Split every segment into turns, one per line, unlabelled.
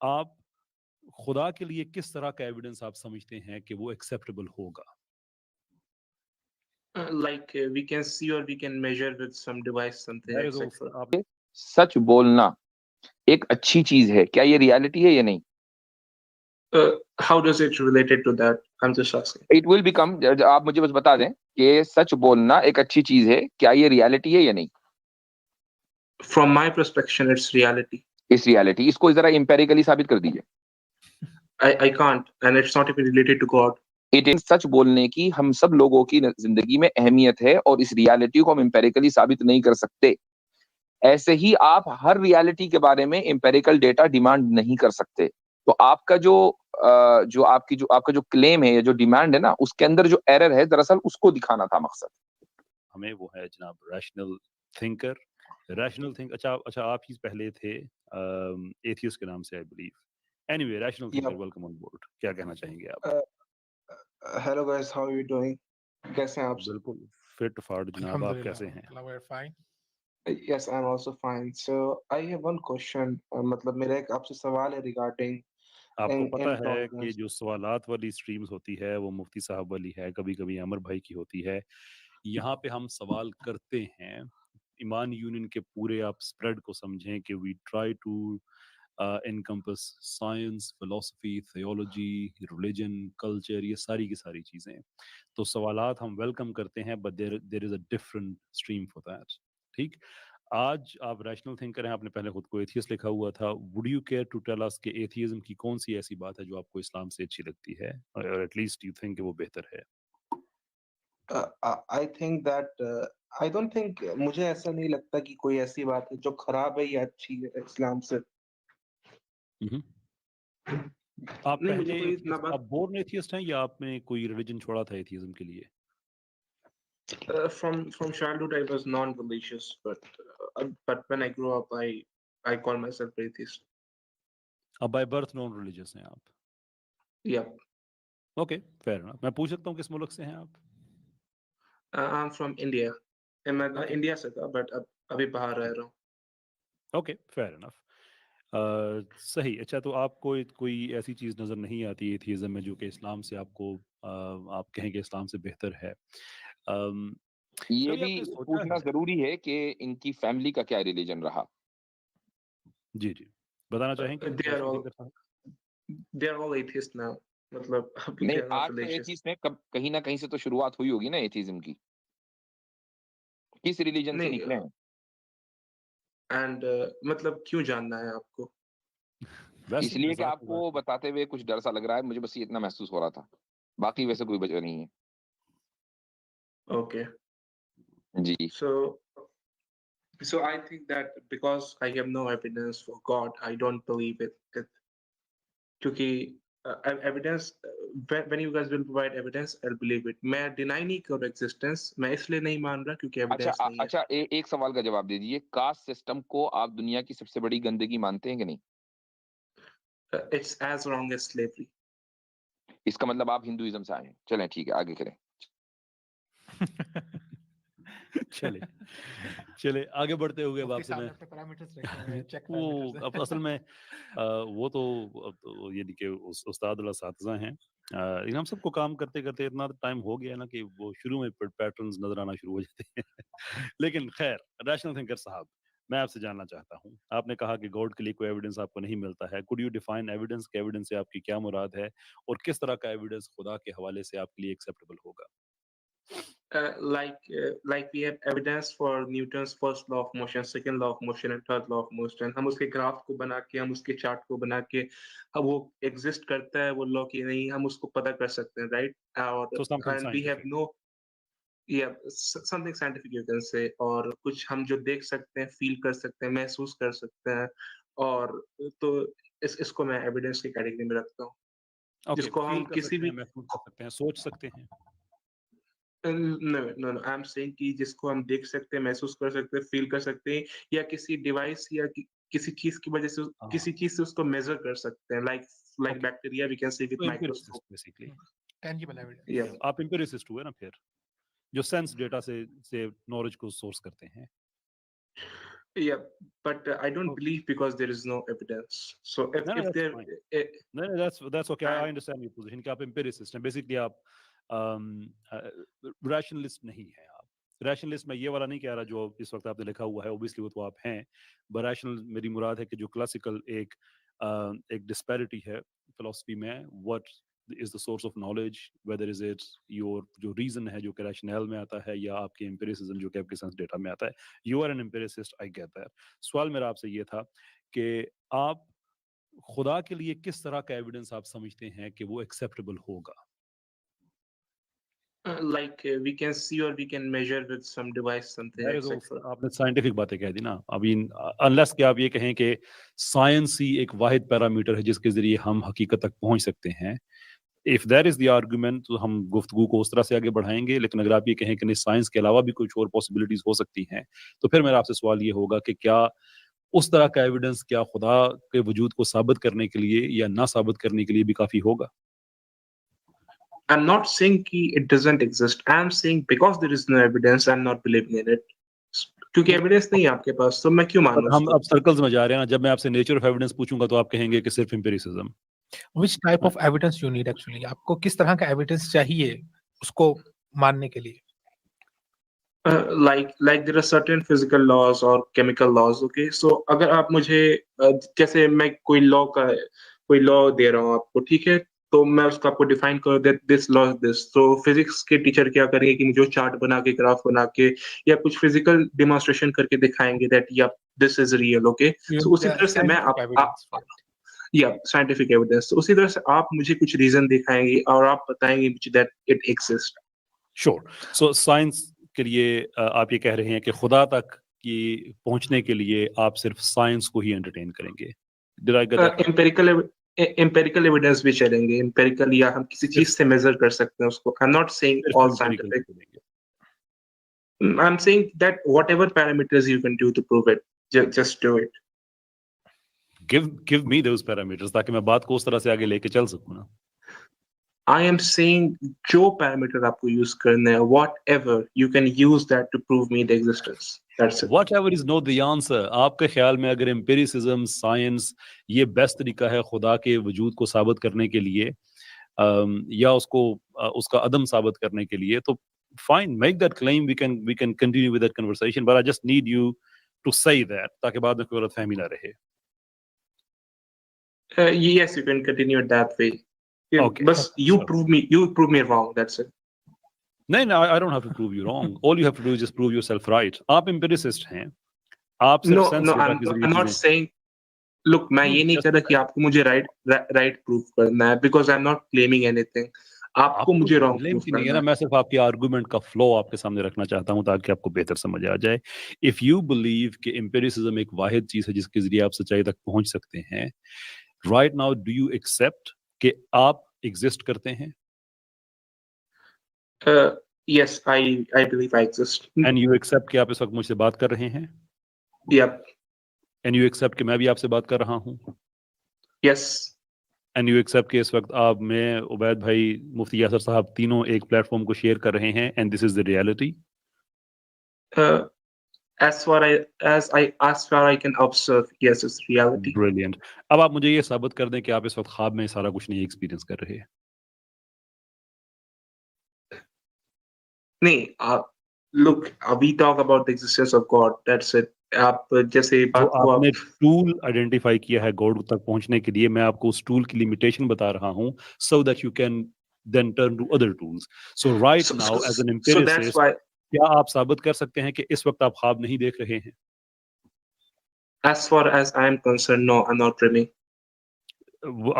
आप खुदा के लिए किस तरह का एविडेंस आप समझते हैं कि वो एक्सेप्टेबल होगा?
We can see or we can measure with some device, something,
that is
etc.
आप
सच बोलना एक अच्छी चीज है, क्या ये रियलिटी है या नहीं?
How does it related to that? I'm just asking.
It will become, आप मुझे बस बता दें कि सच बोलना एक अच्छी चीज है, क्या ये रियलिटी है या नहीं?
From my perspective, it's reality.
इस रियलिटी, इसको जरा एम्पेरिकली साबित कर दीजिए।
I can't, and it's not even related to God.
It is, सच बोलने की हम सब लोगों की जिंदगी में अहमियत है और इस रियलिटी को हम एम्पेरिकली साबित नहीं कर सकते। ऐसे ही आप हर रियलिटी के बारे में एम्पेरिकल डेटा डिमांड नहीं कर सकते। तो आपका आपका जो क्लेम है या जो डिमांड है ना, उसके अंदर जो एरर है दरअसल उसको दिखाना था मकसद।
हमें वो है जनाब रैशनल थिंकर, अच्छा आप ही पहले थे एथियस्ट के नाम से I believe. Anyway rational thinker,
Yep.
Welcome on board. क्या कहना चाहेंगे आप?
Hello guys, how are you doing? कैसे हैं आप सब?
बिल्कुल फिट फाट जनाब, आप कैसे हैं?
Alhamdulillah, we're fine.
Yes, I'm also fine. So I have one question. मतलब मेरा एक आपसे सवाल है regarding
आपको पता है कि
intolerance.
जो सवालात वाली स्ट्रीम्स होती है वो मुफ्ती साहब वाली है, कभी कभी अमर भाई की होती है। यहाँ पे हम सवाल करते हैं, ईमान यूनियन के पूरे आप स्प्रेड को समझें कि we try to encompass science, philosophy, theology, religion, culture, ये सारी की सारी चीज़ें। तो सवालात हम वेलकम करते हैं, but there is a different stream for that. ठीक, आज आप रैशनल थिंकर हैं, आपने पहले खुद को एथियस्ट लिखा हुआ था। Would you care to tell us कि एथियज्म की कौन सी ऐसी बात है जो आपको इस्लाम से अच्छी लगती है, और एटलीस्ट यू थिंक वो बेहतर है?
I think that I don't think, मुझे ऐसा नहीं लगता कि कोई ऐसी बात है जो खराब है या अच्छी है इस्लाम से।
मम्म। आप
नहीं,
पहले
मुझे कोई इतना
आप बोर्न एथियस्ट हैं या आपने कोई रिलीजन छोड़ा था एथियज्म के लिए?
From childhood, I was non-religious, but when I grew up, I call myself atheist.
अब बाय बर्थ नॉन रिलीजियस हैं आप?
Yep.
Okay, fair enough. मैं पूछ सकता हूँ किस मुल्क से हैं आप?
I'm from India. मैं
Okay.
इंडिया से था, but अभी बाहर रह रहा हूँ।
Okay, fair enough. सही। अच्छा, तो आपको कोई ऐसी चीज़ नज़र नहीं आती एथियज्म में जो कि इस्लाम से आपको आप कहेंगे इस्लाम से बेहतर है?
ये
कभी
भी
आपने सोचा
पूछना
है?
जरूरी है कि इनकी फैमिली का क्या रिलीजन रहा।
जी जी, बताना चाहेंगे
They are
rational
all
thinker साहब?
atheists now. मतलब अभी
नहीं,
they are not
आज तो
religious.
एथीस्ट में कहीं ना कहीं से तो शुरुआत हुई होगी ना एथीज्म की। किस रिलीजन से
नहीं,
निकले हैं?
and मतलब क्यों जानना है आपको?
वैसे
इसलिए कि
मजाक
आपको
मजाक में।
बताते हुए कुछ डर सा लग रहा है, मुझे बस ये इतना महसूस हो रहा था, बाकी वैसे कोई वजह नहीं है।
Okay.
Ji.
So I think that because I have no evidence for God, I don't believe it. क्योंकि evidence, when you guys will provide evidence, I'll believe it. मैं deny नहीं कर रहा existence, मैं इसलिए नहीं मान रहा क्योंकि evidence नहीं है।
अच्छा, एक सवाल का जवाब दे दीजिए, कास्ट सिस्टम को आप दुनिया की सबसे बड़ी गंदगी मानते हैं कि नहीं?
It's as wrong as slavery.
इसका मतलब आप हिंदुइज्म से आए हैं। चलें ठीक है, आगे करें।
चले चले आगे बढ़ते हुए अब
मुफ्ती
आपसे
साहब
मैं
ने अपने पैरामीटर्स रखे हुए हैं, चेक
वो
पैरामीटर्स।
अब असल में वो तो अब तो यानी कि उस्ताद वाला साथीज़ा हैं। लेकिन हम सबको काम करते करते इतना टाइम हो गया ना कि वो शुरू में पैटर्न्स नजर आना शुरू हो जाते हैं। लेकिन खैर, रैशनल थिंकर साहब, मैं आपसे जानना चाहता हूँ, आपने कहा कि गॉड के लिए कोई एविडेंस आपको नहीं मिलता है। कुड यू डिफाइन एविडेंस के एविडेंस से आपकी क्या मुराद है, और किस तरह का एविडेंस खुदा के हवाले से आपके लिए एक्सेप्टेबल होगा?
Like we have evidence for Newton's first law of motion, second law of motion and third law of motion. हम उसके ग्राफ को बना के, हम उसके चार्ट को बना के, वो एग्जिस्ट करता है वो लॉ की नहीं, हम उसको पता कर सकते हैं, right?
So something
And we have
scientific.
no, yeah, something scientific you can say, और कुछ हम जो देख सकते हैं, फील कर सकते हैं, महसूस कर सकते हैं, और तो इसको मैं एविडेंस की कैटेगरी में रखता हूँ,
ओके,
जिसको
फील
हम
कर
किसी
सकते
भी
हैं, महसूस कर सकते हैं, सोच सकते हैं।
नो आई एम सेइंग कि जिसको हम देख सकते हैं, महसूस कर सकते हैं, फील कर सकते हैं, या किसी डिवाइस या किसी चीज की वजह से किसी चीज से उसको मेजर कर सकते हैं, like
Okay.
Bacteria we can see with
तो
microscope.
Empiricist basically.
Tangible evidence.
या
आप एम्पिरिसिस्ट हुए ना फिर, जो सेंस डेटा से नॉलेज को सोर्स करते हैं।
Yeah, but I don't believe because there is no evidence. So if
No, no,
if
that's
there
fine.
eh,
No, no, that's okay. I
and
understand your position कि आप empiricist हैं. Basically आप rationalist नहीं हैं आप. Rationalist मैं ये वाला नहीं कह रहा जो इस वक्त आपने लिखा हुआ है. Obviously वो तो आप हैं. But rational मेरी मुराद है कि जो classical एक disparity है philosophy में, what is the source of knowledge, whether is it your जो reason है जो कि rationale में आता है या आपके empiricism जो कि आपके sense data में आता है. You are an empiricist, I get that. सवाल मेरा आपसे ये था कि आप खुदा के लिए किस तरह का एविडेंस आप समझते हैं कि वो एक्सेप्टेबल होगा?
like we can see or we can measure with some device, something,
that is
etc.
आपने साइंटिफिक बातें कह दी ना. अभी अनलेस कि आप ये कहें कि साइंस ही एक वाहिद पैरामीटर है जिसके जरिए हम हकीकत तक पहुंच सकते हैं. If that is the argument तो हम गुफ्तगू को उस तरह से आगे बढ़ाएंगे. लेकिन अगर आप ये कहें कि नहीं साइंस के अलावा भी कुछ और पॉसिबिलिटीज हो सकती हैं तो फिर मेरा आपसे सवाल ये होगा कि क्या उस तरह का एविडेंस क्या खुदा के वजूद को साबित करने के लिए या ना साबित करने के लिए भी काफी होगा?
I'm not saying कि it doesn't exist. I'm saying because there is no evidence, I'm not believing in it. क्योंकि एविडेंस नहीं है आपके पास, तो मैं क्यों
पर
मानूं
हम
उसको?
अब सर्कल्स में जा रहे हैं ना. जब मैं आपसे नेचर ऑफ एविडेंस पूछूंगा तो आप कहेंगे कि सिर्फ empiricism.
Which type of evidence you need actually? आपको किस तरह का evidence चाहिए उसको मानने के लिए?
Like there are certain physical laws or chemical laws, okay? So अगर आप मुझे जैसे मैं कोई लॉ दे रहा हूँ आपको, ठीक है? तो मैं उसको आपको डिफाइन कर दे दिस लॉ दिस. तो फिजिक्स के टीचर क्या करेंगे कि मुझे चार्ट बना के ग्राफ बना के या कुछ फिजिकल डेमोन्स्ट्रेशन करके दिखाएंगे दैट या this is real, okay?
You
so
need
उसी
the
तरह से मैं
scientific evidence for it.
या साइंटिफिक एविडेंस, तो उसी तरह से आप मुझे कुछ रीजन दिखाएंगे और आप बताएंगे मुझे that it exist.
Sure. So science के लिए आप ये कह रहे हैं कि खुदा तक की पहुंचने के लिए आप सिर्फ साइंस को ही एंटरटेन करेंगे. Did I get that right?
Empirical evidence भी चलेंगे, एम्पेरिकल या हम किसी चीज से मेजर कर सकते हैं उसको. आई एम नॉट सेइंग
सिर्फ
ऑल
एम्पिरिकल
साइंटिफिक.
करेंगे.
I am saying that whatever parameters you can do to prove it, just do it.
Give me those parameters ताकि मैं बात को उस तरह से आगे लेके चल सकूं ना.
आई एम सेइंग जो पैरामीटर आपको यूज करना है, whatever you can use that to prove me the existence. That's it.
Whatever is not the answer. आपके ख्याल में अगर एम्पिरिसिज्म साइंस ये बेस्ट तरीका है खुदा के वजूद को साबित करने के लिए या उसका अदम साबित करने के लिए, तो fine, make that claim. We can continue with that conversation, but I just need you to say that ताकि बाद में कोई गलतफहमी ना रहे.
Yes, you can continue it that way.
Okay.
बस you prove me wrong. That's it.
नहीं, I don't have to prove you wrong. All you have to do is just prove yourself right. आप empiricist हैं. आप सिर्फ
No,
sense
no,
data
I'm
के जरिए
I'm not
चीजें.
saying. Look, मैं ये नहीं
Just
कह रहा कि आपको मुझे right proof करना है, because I'm not claiming anything. आपको
आपको
मुझे wrong
ब्लेम
proof
की नहीं है
करना
ना.
है.
मैं सिर्फ आपके आर्गुमेंट का फ्लो आपके सामने रखना चाहता हूं ताकि आपको बेहतर समझ आ जाए. इफ यू बिलीव कि एम्पिरिसिज्म एक वाहिद चीज है जिसके जरिए आप सच्चाई तक पहुंच सकते हैं, right now do you accept कि आप एग्जिस्ट करते हैं?
Yes, I believe I exist.
And you accept कि आप इस वक्त मुझसे बात कर रहे हैं?
Yep.
एंड यू एक्सेप्ट कि मैं भी आपसे बात कर रहा हूं?
Yes.
एंड यू एक्सेप्ट कि इस वक्त आप, मैं, उबैद भाई, मुफ्ती यासर साहब तीनों एक प्लेटफॉर्म को शेयर कर रहे हैं and this is the reality?
As far I can observe, yes, it's reality.
Brilliant. अब आप मुझे ये साबित कर दें कि आप इस वक्त ख्वाब में सारा कुछ नहीं एक्सपीरियंस कर रहे हैं.
नहीं, look, we talk about the existence of God. That's it. आप जैसे
तो
बात को
आपने
आप
टूल आइडेंटिफाई किया है गॉड तक पहुंचने के लिए. मैं आपको उस टूल की लिमिटेशन बता रहा हूं so that you can then turn to other tools. So right now as an
so that's
empiricist,
why,
क्या आप साबित कर सकते हैं कि इस वक्त आप ख्वाब नहीं देख रहे हैं?
as far as I am concerned, no, I'm not dreaming.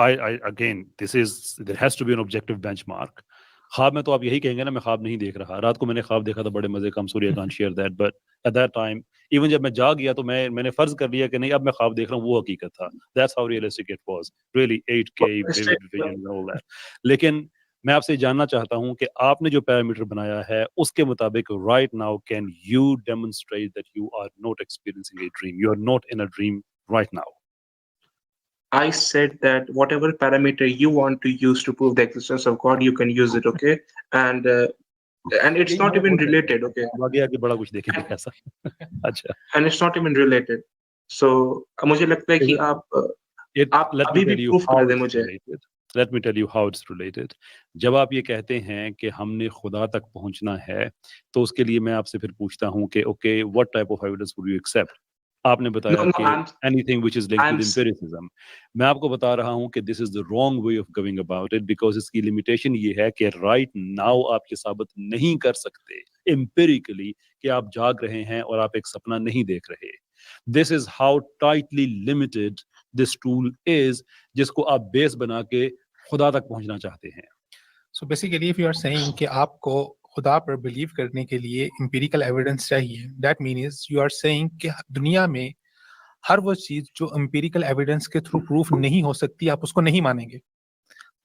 I again, there has to be an objective benchmark. ख्वाब में तो आप यही कहेंगे ना, मैं ख्वाब नहीं देख रहा. रात को मैंने ख्वाब देखा था बड़े मजे का. Sorry, I can't share that, but at that time even जब मैं जाग गया तो मैंने फर्ज कर लिया कि नहीं अब मैं ख्वाब देख रहा हूँ, वो हकीकत था. That's how realistic it was. Really 8K vivid vision and all that. लेकिन मैं आपसे जानना चाहता हूं कि आपने जो पैरामीटर बनाया है उसके मुताबिक right now can you demonstrate that you are not experiencing a dream, you are not in a dream right now?
I said that whatever parameter you want to use to prove the existence of God, you can use it, okay? And and it's
ये
not
यहाँ
even
होता है,
related, okay,
अब आगे आगे बड़ा कुछ देखेंगे ऐसा। अच्छा,
and it's not even related. So मुझे लगता है कि
Is it-
आप आप
let me
अभी भी
tell you
प्रूफ
how
कर दें
it's
मुझे।
related. Let me tell you how it's related. जब आप ये कहते हैं कि हमने खुदा तक पहुंचना है, तो उसके लिए मैं आपसे फिर पूछता हूं कि okay, what type of evidence would you accept? आपने बताया
No,
कि anything which is linked
I'm
with empiricism. मैं आपको बता रहा हूं कि this is the wrong way of going about it, because इसकी लिमिटेशन ये है कि right now आप ये साबित नहीं कर सकते empirically कि आप जाग रहे हैं और आप एक सपना नहीं देख रहे। This is how tightly limited this tool is, जिसको आप बेस बना के खुदा तक पहुंचना चाहते हैं।
So basically, if you are saying कि आपको खुदा पर बिलीव करने के लिए एम्पिरिकल एविडेंस चाहिए, that means you are saying कि दुनिया में हर वो चीज जो एम्पिरिकल एविडेंस के थ्रू प्रूफ नहीं हो सकती, आप उसको नहीं मानेंगे।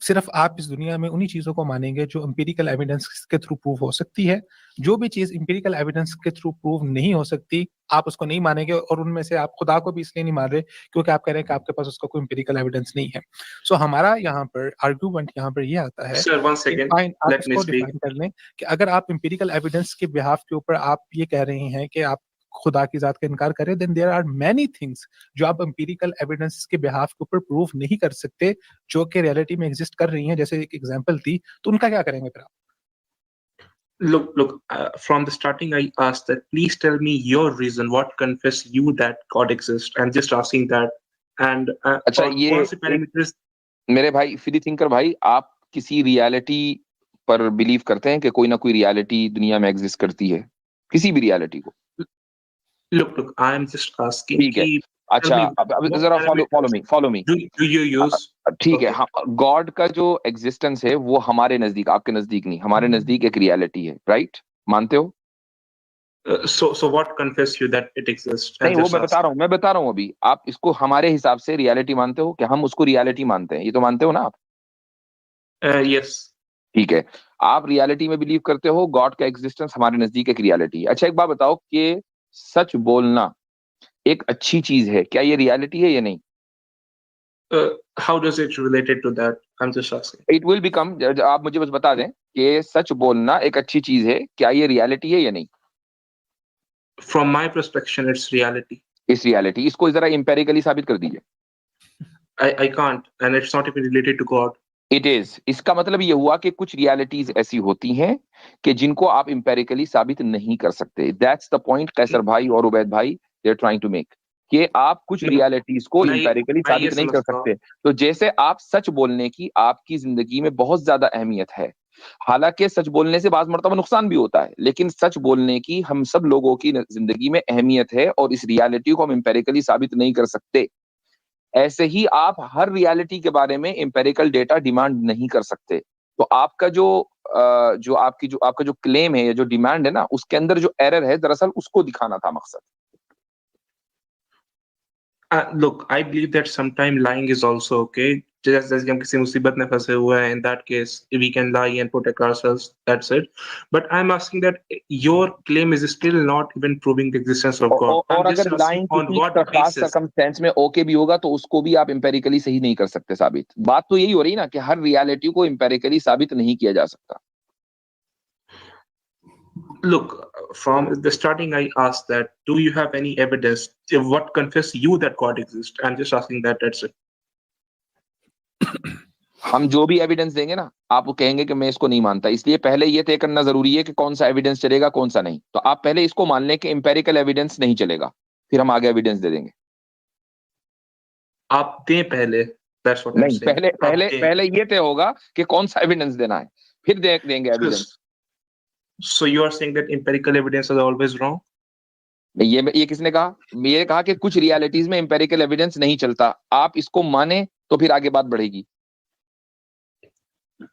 सिर्फ आप इस दुनिया में उन्हीं चीजों को मानेंगे जो एम्पिरिकल एविडेंस के थ्रू प्रूफ हो सकती है। जो भी चीज एम्पिरिकल एविडेंस के थ्रू प्रूफ नहीं हो सकती, आप उसको नहीं मानेंगे। और उनमें से आप खुदा को भी इसलिए नहीं मान रहे क्योंकि आप कह रहे हैं कि आपके पास उसका कोई एम्पिरिकल एविडेंस नहीं है। सो हमारा यहाँ पर आर्ग्यूमेंट यहाँ पर ये आता है,
Sir, one second.
फाइन, आप
Let me
इसको
speak.
डिफाइन कर लें कि अगर आप एम्पिरिकल एविडेंस के बिहाफ के ऊपर आप ये कह रहे हैं कि आप खुदा की जात का इनकार करें, then there are many things जो आप एम्पिरिकल एविडेंस के बिहाफ के ऊपर प्रूफ नहीं कर सकते, जो कि रियलिटी में एग्जिस्ट कर रही हैं। जैसे एक एग्जांपल थी, तो उनका क्या करेंगे फिर आप?
Look. From the starting, I asked that. Please tell me your reason. What convinces you that God exists? I'm just asking that. And
अच्छा,
और
ये
कौन से parameters?
मेरे भाई फ्री थिंकर भाई, आप किसी रियलिटी पर बिलीव करते हैं कि कोई ना कोई रियलिटी दुनिया में एग्जिस्ट करती है, किसी भी रियलिटी को?
Look. I am just asking.
ठीक है,
कि
अच्छा,
tell me
अब
what
जरा
parameters
follow me.
do you use?
ठीक है,
Okay.
हाँ, गॉड का जो एग्जिस्टेंस है वो हमारे नजदीक, आपके नजदीक नहीं, हमारे नजदीक एक रियलिटी है, राइट? मानते हो?
So what convinces you that it exists? I'm
नहीं, वो
just
मैं
asking.
बता रहा हूँ अभी। आप इसको हमारे हिसाब से रियलिटी मानते हो कि हम उसको रियलिटी मानते हैं? ये तो मानते हो ना आप?
Yes.
ठीक है, आप रियलिटी में बिलीव करते हो, गॉड का एग्जिस्टेंस हमारे नजदीक एक रियलिटी है। अच्छा, एक बात बताओ कि सच बोलना एक अच्छी चीज है, क्या ये रियलिटी है या नहीं?
How does it related to that? I'm just asking.
It will become, आप मुझे बस बता दें कि सच बोलना एक अच्छी चीज है, क्या ये रियलिटी है या नहीं?
From my perspective, it's reality.
इस रियलिटी, इसको जरा एम्पेरिकली साबित कर दीजिए।
I can't, and it's not even related to God.
It is, इसका मतलब ये हुआ कि कुछ रियलिटीज ऐसी होती हैं कि जिनको आप एम्पेरिकली साबित नहीं कर सकते। दैट्स द पॉइंट कैसर भाई और उबैद भाई they are trying to make, कि आप कुछ
No,
रियलिटीज को
मैं
एम्पेरिकली साबित
ये
नहीं कर
समझता हूँ।
सकते। तो जैसे आप सच बोलने की आपकी जिंदगी में बहुत ज्यादा अहमियत है, हालांकि सच बोलने से बाज़ मर्तबा नुकसान भी होता है, लेकिन सच बोलने की हम सब लोगों की जिंदगी में अहमियत है और इस रियलिटी को हम एम्पेरिकली साबित नहीं कर सकते। ऐसे ही आप हर रियलिटी के बारे में एम्पेरिकल डेटा डिमांड नहीं कर सकते। तो आपका जो आपका जो क्लेम है या जो डिमांड है ना, उसके अंदर जो एरर है, दरअसल उसको दिखाना था मकसद।
Look, I believe that sometimes lying is also okay. जैसे हम किसी मुसीबत में फंसे हुए हैं, in that case we can lie and protect ourselves. That's it. But I'm asking that your claim is still not even proving the existence of God.
और
I'm just
अगर
asking
लाइन
on
किसी
what
खास
basis.
Circumstance में okay भी होगा, तो उसको भी आप एम्पेरिकली सही नहीं कर सकते साबित। बात तो यही हो रही ना कि हर रियलिटी को एम्पेरिकली साबित नहीं किया जा सकता।
Look, from the starting, I asked that, do you have any evidence? What confess you that God exists? I'm just asking that. That's it.
हम जो भी एविडेंस देंगे ना, आप वो कहेंगे कि मैं इसको नहीं मानता, इसलिए पहले ये तय करना जरूरी है कि कौन सा एविडेंस चलेगा, कौन सा नहीं। तो आप पहले इसको मान लें कि एम्पेरिकल एविडेंस नहीं चलेगा, फिर हम आगे एविडेंस दे देंगे।
आप दें पहले। That's what I'm
नहीं,
saying.
पहले ये तय होगा कि कौन सा एविडेंस देना है, फिर देंगे evidence.
So you are saying that empirical evidence is always wrong?
ये किसने कहा? ये कहा कि कुछ रियलिटीज में एम्पेरिकल एविडेंस नहीं चलता, आप इसको माने तो फिर आगे बात बढ़ेगी।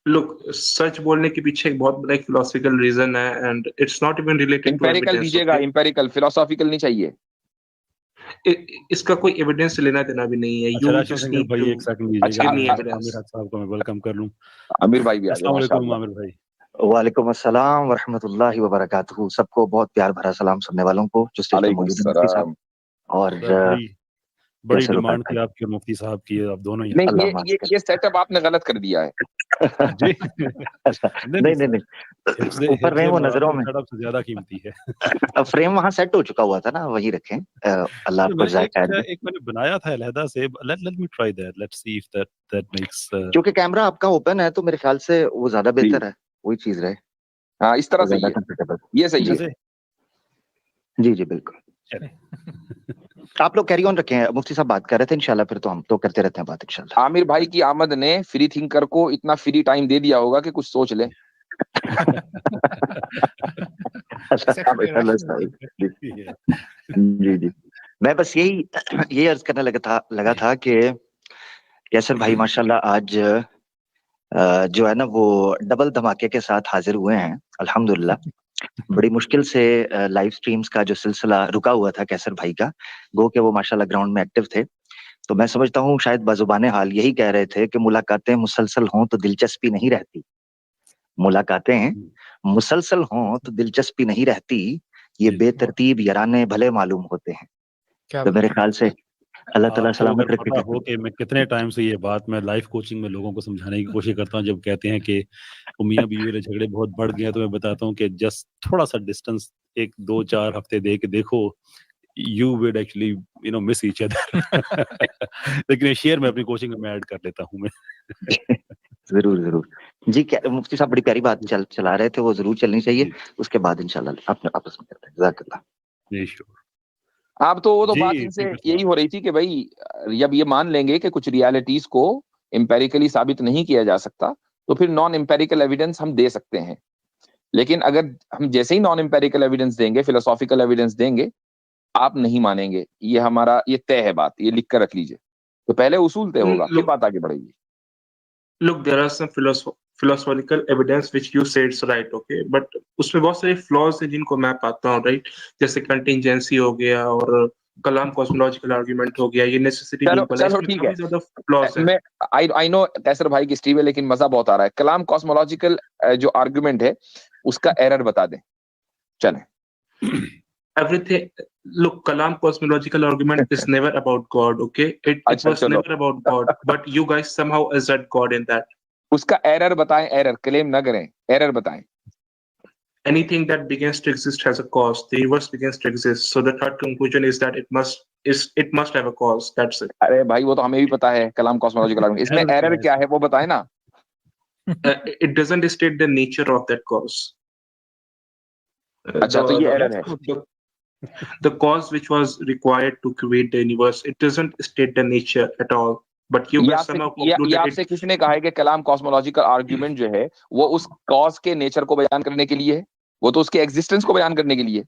Look, सच बोलने के पीछे एक बहुत बड़ा philosophical reason है, and it's not even related to
empirical
evidence.
दीजिएगा, एम्पेरिकल, फिलोसॉफिकल नहीं चाहिए।
इसका कोई एविडेंस लेना देना भी नहीं है।
अच्छा,
You
Rashid
just
singer
need
भाई
to
एक सेकंड
अच्छा,
दीजिएगा, मैं
give me evidence.
आमिर हक साहब को मैं वेलकम कर लूं।
आमिर भाई भी आ गए,
अस्सलाम वालेकुम
माशाल्लाह।
आमिर भाई।
वालेकुम अस्सलाम वरहमतुल्लाहि वबरकातुहू। सबको बहुत प्यार भरा सलाम सुनने वालों को जो स्टेज पे
वालेकुम
मौजूद हैं मेरे साथ।
सलाम।
और
सर, बड़ी बड़ी
कैसे
डिमांड
रुपए
थी आपकी और मुफ्ती साहब की, आप दोनों ही
नहीं,
अल्लाह
ये
माफ
ये
करे।
ये सेटअप आपने गलत कर दिया है।
जी
अच्छा,
नहीं
नहीं
नहीं
नहीं
सर,
नहीं, ऊपर रहे वो नजरों में।
सेटअप से ज्यादा कीमती है।
फ्रेम वहां सेट हो चुका हुआ था ना, वही रखें। अल्लाह आपको
मैंने
जाए खैर दे।
एक मैंने बनाया था अलहदा से, let me try that, let's see if that makes
क्योंकि कैमरा आपका ओपन है तो मेरे ख्याल से वो ज्यादा
जी,
बेहतर है, वही चीज रहे,
हाँ, इस तरह
वो
सही
ज्यादा
है,
कंफर्टेबल।
ये सही है।
ऐसे
जी जी बिल्कुल।
चले।
आप लोग कैरी ऑन रखें, मुफ्ती साहब बात कर रहे थे, इंशाल्लाह फिर तो हम तो करते रहते हैं बात इंशाल्लाह।
आमिर भाई की आमद ने फ्री थिंकर को इतना फ्री टाइम दे दिया होगा कि कुछ सोच ले।
अच्छा,
It's actually
Allah
rational.
Sahib.
Yeah.
जी जी, मैं बस यही अर्ज करने लगा था कि कैसर भाई माशाल्लाह आज जो है ना वो डबल धमाके के साथ हाजिर हुए हैं अल्हम्दुलिल्लाह। बड़ी मुश्किल से लाइव स्ट्रीम्स का जो सिलसिला रुका हुआ था कैसर भाई का, गो के वो माशाल्लाह ग्राउंड में एक्टिव थे। तो मैं समझता हूँ शायद बाजुबाने हाल यही कह रहे थे कि मुलाकातें मुसलसल हों तो दिलचस्पी नहीं रहती, मुलाकातें मुसलसल हों तो दिलचस्पी नहीं रहती, ये
जी।
बेतरतीब याराने भले मालूम होते हैं।
क्या
तो
बात
मेरे
है।
ख्याल से अल्लाह ताला
आपको
सलामत
अगर
रखे।
पता हो कि मैं कितने टाइम से ये बात मैं लाइफ कोचिंग में लोगों को समझाने की कोशिश करता हूँ, जब कहते हैं कि मियाँ बीवी वाले झगड़े बहुत बढ़ गए हैं, तो मैं बताता हूँ कि जस्ट थोड़ा सा डिस्टेंस 1-2-4 हफ्ते दे के देखो, you will actually miss each other. लेकिन शेयर में अपनी कोचिंग में ऐड कर लेता हूँ मैं।
जरूर जरूर जी, क्या मुफ्ती साहब बड़ी प्यारी बात चला रहे थे, वो जरूर चलनी चाहिए।
जी
उसके बाद इंशाल्लाह अपने आपस में करते हैं। जज़ाकल्लाह।
जी श्योर
अब तो वो तो
जी।
बात इनसे
thank you so
यही हो
much.
रही थी कि भाई जब ये मान लेंगे कि कुछ रियलिटीज को एम्पेरिकली साबित नहीं किया जा सकता, तो फिर नॉन एम्पेरिकल एविडेंस हम दे सकते हैं। लेकिन अगर हम जैसे ही नॉन एम्पेरिकल एविडेंस देंगे, फिलोसॉफिकल एविडेंस देंगे, आप नहीं मानेंगे। ये तय है बात, ये लिख कर रख लीजिए। तो पहले उसूल तय होगा, फिर बात आगे बढ़ेगी।
Look, there are some philosophical evidence which you said is right, okay, but उसमें बहुत सारे flaws हैं जिनको मैं पाता हूँ, right? जैसे contingency हो गया और कलाम cosmological argument हो गया, ये necessity
चलो
being वाला,
चलो
इसमें
ठीक है।
काफी ज्यादा flaws हैं।
मैं आई नो कैसर भाई की स्ट्रीम है, लेकिन मजा बहुत आ रहा है। कलाम कॉस्मोलॉजिकल जो आर्गुमेंट है उसका एरर बता दें, चलें।
Everything, look, kalam cosmological argument is never about God, okay? It
अच्छा
was
चलो,
never about God, but you guys somehow assert God in that.
उसका एरर बताएं, एरर क्लेम ना करें, एरर बताएं।
Anything that begins to exist has a cause. The universe begins to exist, so the third conclusion is that it must have a cause. That's it.
अरे भाई वो तो हमें भी पता है कलाम कॉस्मोलॉजिकल आर्गुमेंट, इसमें
Error क्या
एरर
है
क्या
इसमें?
है वो बताएं ना।
It doesn't state the nature of that cause.
अच्छा, तो ये एरर है।
The cause which was required to create the universe, it doesn't state the nature at all. But you
ये
guys
आपसे
somehow
ये
concluded
आपसे
it.
किसने कहा है कि कलाम कॉस्मोलॉजिकल आर्गुमेंट जो है वो उस कॉज के नेचर को बयान करने के लिए है? वो तो उसके एग्जिस्टेंस को बयान करने के लिए।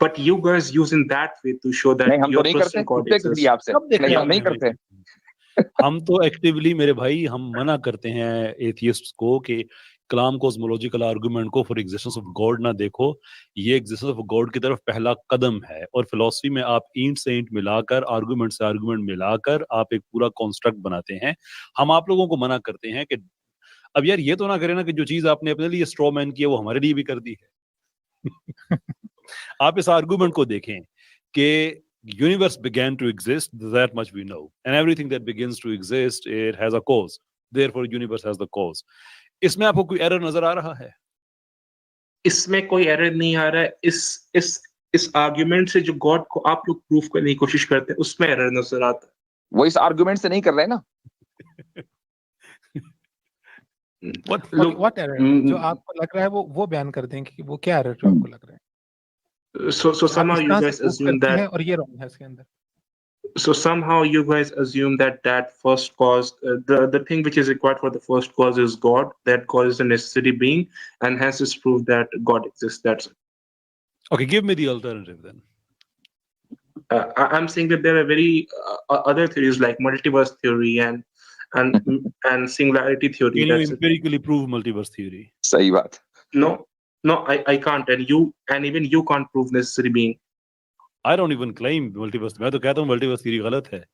But you guys using that way to show that
नहीं, हम तो
your
नहीं करते,
person God
किससे कह दिया
exists.
आपसे?
कब देखे
नहीं, हम
हमने
नहीं करते।
हम तो एक्टिवली मेरे भाई हम मना करते हैं एथियस्ट्स को कि कलाम कॉस्मोलॉजिकल आर्गुमेंट को फॉर एग्जिस्टेंस ऑफ गॉड ना देखो, ये एग्जिस्टेंस ऑफ गॉड की तरफ पहला कदम है। और फिलॉसफी में आप ईंट से ईंट मिलाकर, आर्गुमेंट से आर्गुमेंट मिलाकर आप एक पूरा कॉन्स्ट्रक्ट बनाते हैं। हम आप लोगों को मना करते हैं कि अब यार ये तो ना करें ना कि जो चीज आपने अपने लिए स्ट्रॉ मैन की है वो हमारे लिए भी कर दी है। आप इस आर्गुमेंट को देखें कि universe began to exist, that much we know, and everything that begins to exist, it has a cause, therefore universe has the cause. इसमें आपको कोई एरर नजर आ रहा है?
इसमें कोई एरर नहीं आ रहा है। इस आर्गुमेंट से जो गॉड को आप लोग प्रूफ करने की कोशिश करते हैं उसमें एरर नजर आता है।
वो इस आर्गुमेंट से नहीं कर रहे ना।
What error? जो आपको लग रहा है वो बयान कर दें कि वो क्या एरर जो आपको लग रहा है।
So
आप
somehow
इस
you
तरह से
guys
प्रूफ
assume
करते हैं
that
और ये रॉन्ग है इसके अंदर।
so somehow you guys assume that first cause, the thing which is required for the first cause is God. That cause is a necessary being, and hence it's proved that God exists. That's it.
Okay, give me the alternative then.
I'm saying that there are very other theories like multiverse theory and singularity theory.
Can you
That's it.
empirically prove multiverse theory?
सही बात।
No, I can't, and even you can't prove necessary being.
I don't even claim multiverse. मैं तो कहता हूँ multiverse theory गलत है।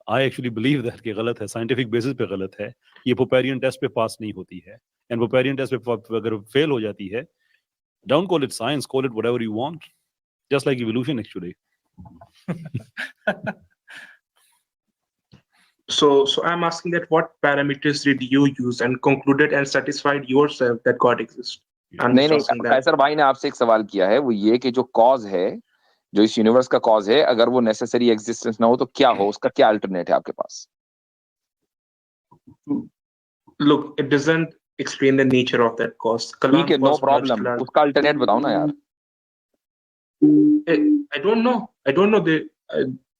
I actually believe that कि गलत है, साइंटिफिक बेसिस पे गलत है। ये पोपेरियन टेस्ट पे पास नहीं होती है, एंड पोपेरियन टेस्ट पे अगर फेल हो जाती है, don't call it science, call it whatever you want, just like evolution actually.
So I'm asking that what parameters did you use and concluded and satisfied yourself that God exists? I'm
नहीं
just
नहीं,
asking that.
कैसर भाई ने आपसे एक सवाल किया है, वो ये कि जो कॉज है, जो इस यूनिवर्स का कॉज है, अगर वो नेसेसरी एग्जिस्टेंस ना हो तो क्या हो, उसका क्या अल्टरनेट है आपके पास?
Look, it doesn't explain the nature of that cause.
ठीक है,
Kalam
no
was much
problem,
larger.
उसका अल्टरनेट बताओ ना यार।
I don't know. I don't know.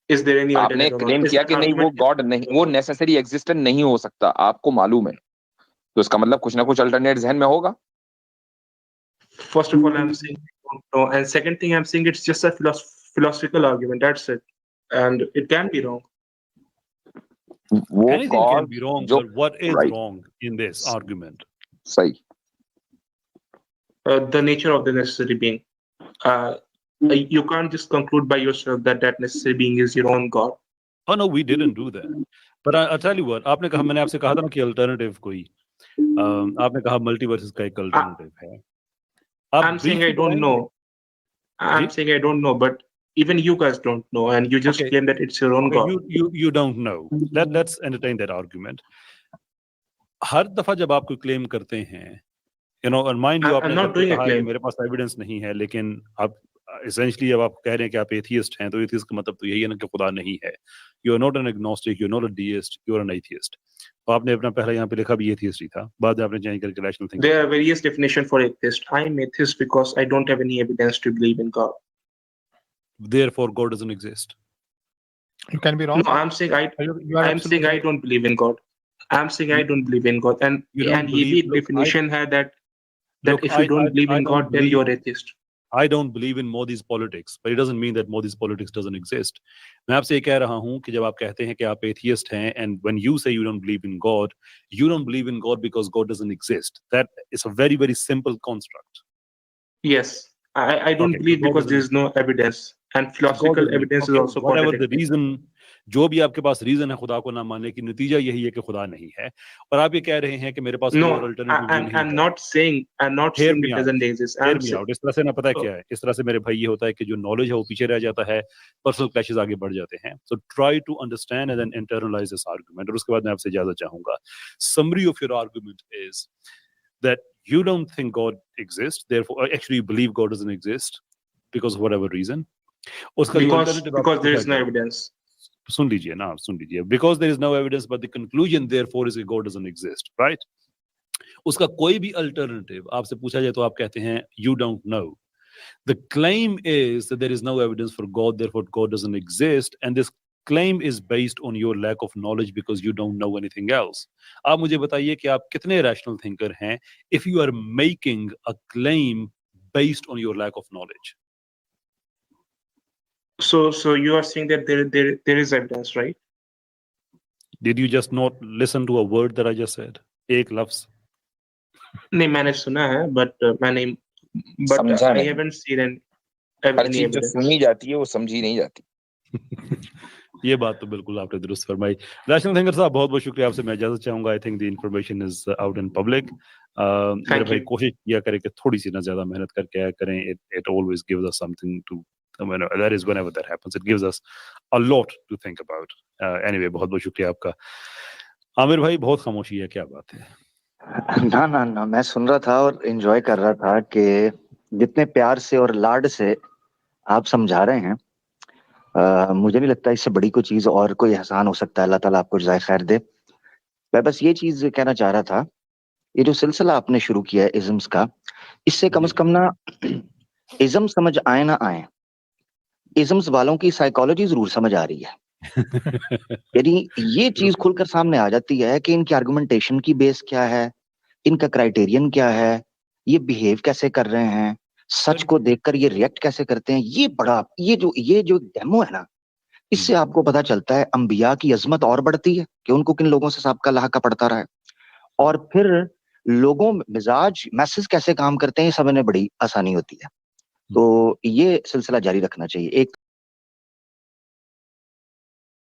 Is there any
आपने
alternate or not?
Claim
Is
किया
that
कि नहीं, वो
argument?
गॉड नहीं, वो नेसेसरी एग्जिस्टेंट नहीं हो सकता, आपको मालूम है, तो इसका मतलब कुछ ना कुछ अल्टरनेट जहन में होगा।
First of all, I'm saying I don't know, and second thing, I'm saying it's just a philosophical argument. That's it, and it can be wrong.
वो
Anything can
cause
be wrong,
जो
but what is
right,
wrong in this argument?
सही,
The nature of the necessary being. You can't just conclude by yourself that that necessary being is your own God.
Oh no, we didn't do that. But I'll tell you what, आपने कहा, मैंने आपसे कहा था ना कि alternative कोई, आपने कहा मल्टीवर्सेस का एक अल्टरनेटिव है।
I'm saying I don't know. I'm
ji?
saying I don't know, but even you guys don't know, and you just
Okay.
claim that it's your own
Okay,
God.
you don't know. Let's entertain that argument. हर दफा जब आप कोई claim करते हैं, और mind you,
I'm
आपने
not
जब
doing a
कहा कि
claim.
मेरे पास एविडेंस नहीं है, लेकिन आप एसेंशियली जब आप कह रहे हैं कि आप एथियस्ट हैं, तो एथियस्ट का मतलब तो यही है ना कि खुदा नहीं है। You are not an agnostic, you are not a deist, you are an atheist. तो आपने अपना पहला यहाँ पे लिखा भी एथियस्ट ही था, बाद में आपने चेंज करके rational thinking.
There are various definitions for atheist. I'm atheist because I don't have any evidence to believe in God.
Therefore God doesn't exist.
You can be wrong.
No, I'm saying
You are
I'm saying
absolutely
I don't believe in God. I'm saying I don't believe in God, and
You don't
ye
believe.
bhi definition hai that
Look,
if you don't believe in God, then you're atheist.
I don't believe in Modi's politics, but it doesn't mean that Modi's politics doesn't exist. मैं आपसे ये कह रहा हूँ कि जब आप कहते हैं कि आप एथियस्ट हैं, and when you say you don't believe in God, you don't believe in God because God doesn't exist. That is a very, very simple construct.
Yes, I don't
Okay,
believe
God
because
doesn't
there is no evidence, and
God
philosophical
doesn't
evidence is
okay,
also
whatever the
contradictory.
reason, जो भी आपके पास reason है खुदा को ना मानने की, नतीजा यही है कि खुदा नहीं है, और आप ये कह रहे हैं कि मेरे पास कोई और
No,
अल्टरनेटिव भी नहीं
I'm
है।
not saying
Hear
it
me out.
doesn't exist.
Hear
I'm
me
saying
out. इस तरह से ना, पता है क्या है, इस तरह से मेरे भाई ये होता है कि जो नॉलेज है वो पीछे रह जाता है, पर्सनल क्लैशेस आगे बढ़ जाते हैं। So try to understand and then internalise this argument, और उसके बाद मैं आपसे इजाजत चाहूंगा। Summary of your argument is that you don't think God exists, therefore actually you believe God doesn't exist because of whatever reason. उसका जो alternative आपको
because there
पूछा
is no
गया,
evidence.
सुन लीजिए ना, सुन लीजिए, because there is no evidence but the conclusion therefore is that God doesn't exist, right? उसका कोई भी अल्टरनेटिव आपसे पूछा जाए तो आप कहते हैं you don't know. The claim is that there is no evidence for God, therefore God doesn't exist, and this claim is based on your lack of knowledge because you don't know anything else. आप मुझे बताइए कि आप कितने rational thinker हैं if you are making a claim based on your lack of knowledge.
So you are saying that there is evidence, right?
Did you just not listen to a word that I just said? एक लफ्ज।
नहीं, मैंने सुना है, but
समझा
I
नहीं।
haven't seen
हर
any
चीज जो
evidence.
सुनी जाती है वो समझी नहीं जाती।
ये बात तो बिल्कुल आपने दुरुस्त फरमाई। रैशनल थिंकर साहब, बहुत बहुत शुक्रिया, आपसे मैं इजाजत चाहूंगा। I think the information is out in public. मेरे भाई
you.
कोशिश किया करें कि थोड़ी सी ना ज्यादा मेहनत करके आया करें। It always gives us something to, that is whenever that happens, it gives us a lot to think about. Anyway, बहुत बहुत शुक्रिया आपका। आमिर भाई, बहुत खामोशी है, क्या बात है?
ना ना ना, मैं सुन रहा था और एंजॉय कर रहा था कि जितने प्यार से और लाड से आप समझा रहे हैं, मुझे नहीं लगता इससे बड़ी कोई चीज और कोई एहसान हो सकता है। अल्लाह ताला आपको जज़ाए खैर दे। मैं बस ये चीज कहना चाह रहा था, ये जो सिलसिला आपने शुरू किया है इज़म्स का, इससे कम से कम ना इज़म समझ आए ना आए, इज़म्स वालों की साइकोलॉजी जरूर समझ आ रही है। यानी ये चीज खुलकर सामने आ जाती है कि इनकी आर्गुमेंटेशन की बेस क्या है, इनका क्राइटेरियन क्या है, ये बिहेव कैसे कर रहे हैं, सच को देखकर ये रिएक्ट कैसे करते हैं। ये जो डेमो है ना, इससे आपको पता चलता है अंबिया की अजमत और बढ़ती है कि उनको किन लोगों से सबका लहाका पड़ता रहा है, और फिर लोगों मिजाज मैसेज कैसे काम करते हैं, ये समझने बड़ी आसानी होती है। तो ये सिलसिला जारी रखना चाहिए। एक